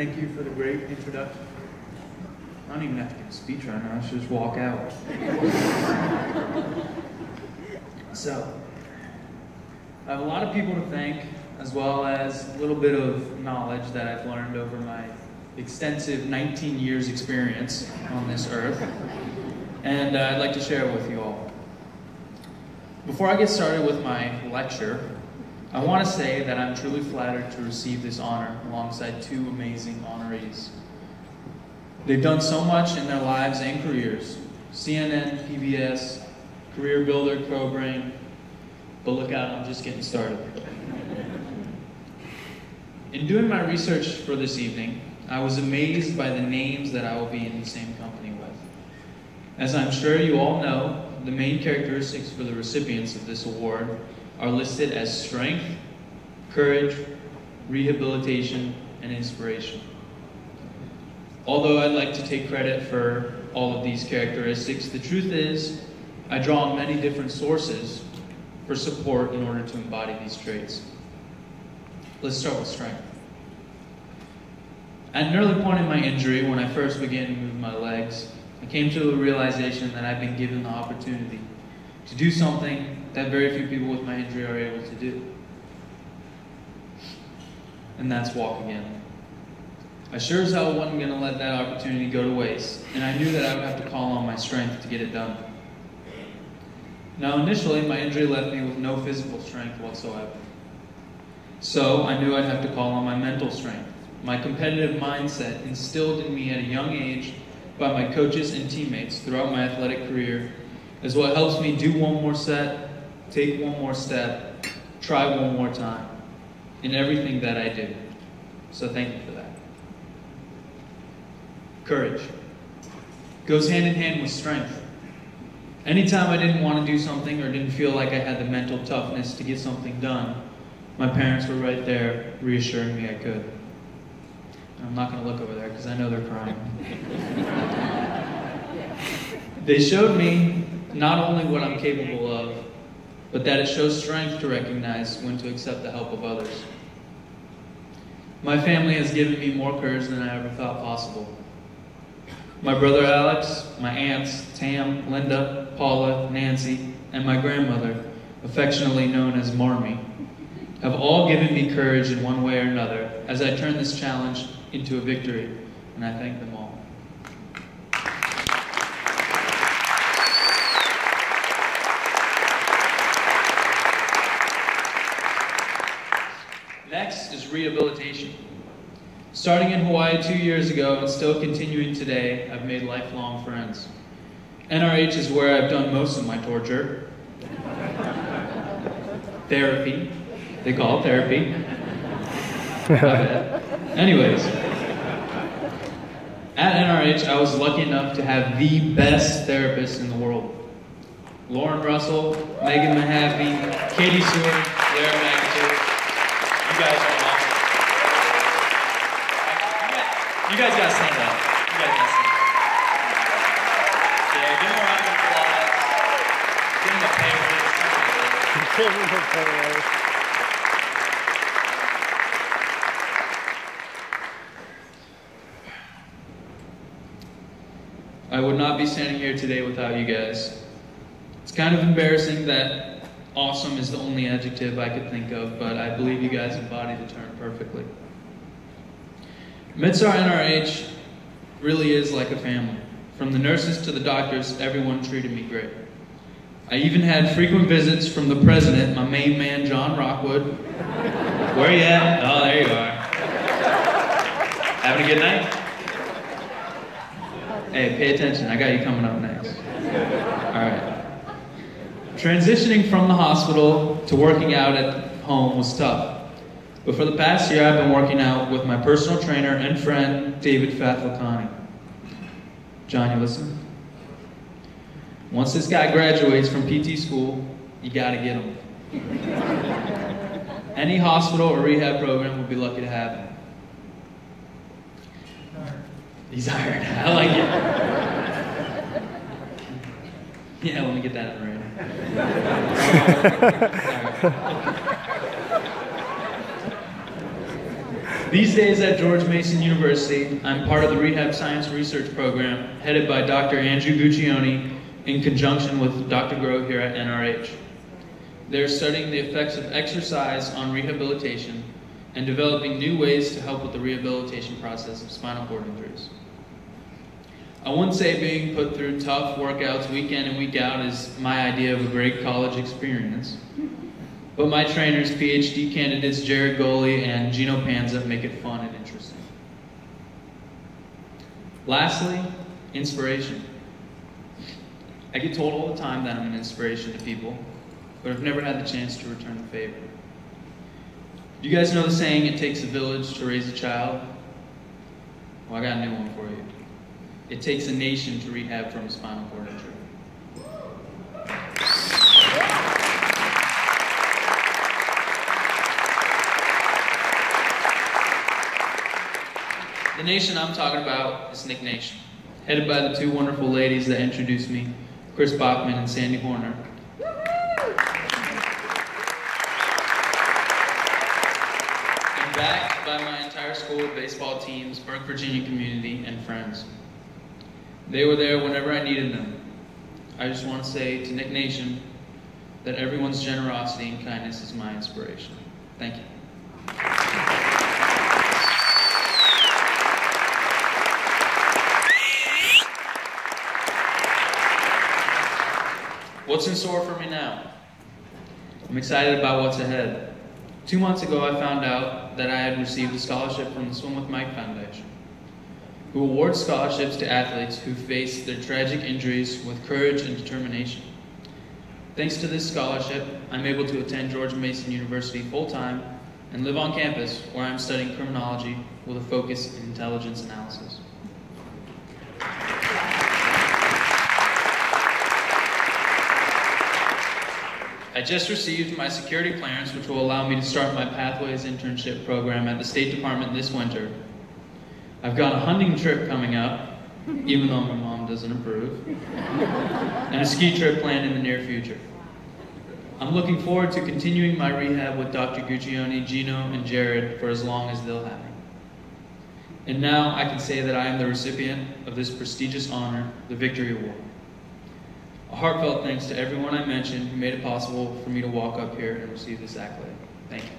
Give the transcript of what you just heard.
Thank you for the great introduction. I don't even have to give a speech right now, I should just walk out. So, I have a lot of people to thank, as well as a little bit of knowledge that I've learned over my extensive 19 years experience on this earth. And I'd like to share it with you all. Before I get started with my lecture, I want to say that I'm truly flattered to receive this honor alongside two amazing honorees. They've done so much in their lives and careers. CNN, PBS, Career Builder, Cobrain, but look out, I'm just getting started. In doing my research for this evening, I was amazed by the names that I will be in the same company with. As I'm sure you all know, the main characteristics for the recipients of this award are listed as strength, courage, rehabilitation, and inspiration. Although I'd like to take credit for all of these characteristics, the truth is I draw on many different sources for support in order to embody these traits. Let's start with strength. At an early point in my injury, when I first began to move my legs, I came to the realization that I've been given the opportunity to do something that very few people with my injury are able to do. And that's walk again. I sure as hell wasn't going to let that opportunity go to waste, and I knew that I would have to call on my strength to get it done. Now initially, my injury left me with no physical strength whatsoever. So I knew I'd have to call on my mental strength. My competitive mindset, instilled in me at a young age by my coaches and teammates throughout my athletic career, is what helps me do one more set, take one more step, try one more time in everything that I do. So thank you for that. Courage goes hand in hand with strength. Anytime I didn't want to do something or didn't feel like I had the mental toughness to get something done, my parents were right there reassuring me I could. I'm not going to look over there because I know they're crying. They showed me not only what I'm capable of, but that it shows strength to recognize when to accept the help of others. My family has given me more courage than I ever thought possible. My brother Alex, my aunts Tam, Linda, Paula, Nancy, and my grandmother, affectionately known as Marmee, have all given me courage in one way or another as I turn this challenge into a victory, and I thank them all. Next is rehabilitation. Starting in Hawaii 2 years ago and still continuing today, I've made lifelong friends. NRH is where I've done most of my torture. Therapy. They call it therapy. Anyways, at NRH, I was lucky enough to have the best therapist in the world. Lauren Russell, Megan Mahaffey, Katie Seward, Lara McAteer. You guys are awesome. You guys gotta stand up. You guys gotta stand up. Yeah, give them a round of applause. Give them a pay raise. Give them a pay raise. I would not be standing here today without you guys. It's kind of embarrassing that awesome is the only adjective I could think of, but I believe you guys embody the term perfectly. MidStar NRH really is like a family. From the nurses to the doctors, everyone treated me great. I even had frequent visits from the president, my main man, John Rockwood. Where you at? Oh, there you are. Having a good night? Hey, pay attention. I got you coming up next. All right. Transitioning from the hospital to working out at home was tough. But for the past year, I've been working out with my personal trainer and friend, David Fatlakani. John, you listen? Once this guy graduates from PT school, you gotta get him. Any hospital or rehab program would be lucky to have him. He's hired. I like it. Yeah, let me get that in right. These days at George Mason University, I'm part of the Rehab Science Research Program headed by Dr. Andrew Guccione in conjunction with Dr. Groh here at NRH. They're studying the effects of exercise on rehabilitation and developing new ways to help with the rehabilitation process of spinal cord injuries. I wouldn't say being put through tough workouts week in and week out is my idea of a great college experience, but my trainers, PhD candidates Jared Goley and Gino Panza, make it fun and interesting. Lastly, inspiration. I get told all the time that I'm an inspiration to people, but I've never had the chance to return the favor. Do you guys know the saying, it takes a village to raise a child? Well, I got a new one for you. It takes a nation to rehab from a spinal cord injury. The nation I'm talking about is Nick Nation, headed by the two wonderful ladies that introduced me, Chris Bachman and Sandy Horner. Backed by my entire school of baseball teams, Burke, Virginia community, and friends. They were there whenever I needed them. I just want to say to Nick Nation that everyone's generosity and kindness is my inspiration. Thank you. What's in store for me now? I'm excited about what's ahead. 2 months ago, I found out that I had received a scholarship from the Swim with Mike Foundation, who awards scholarships to athletes who face their tragic injuries with courage and determination. Thanks to this scholarship, I'm able to attend George Mason University full-time and live on campus, where I'm studying criminology with a focus in intelligence analysis. I just received my security clearance, which will allow me to start my Pathways internship program at the State Department this winter. I've got a hunting trip coming up, even though my mom doesn't approve, and a ski trip planned in the near future. I'm looking forward to continuing my rehab with Dr. Guccione, Gino, and Jared for as long as they'll have me. And now I can say that I am the recipient of this prestigious honor, the Victory Award. A heartfelt thanks to everyone I mentioned who made it possible for me to walk up here and receive this accolade. Thank you.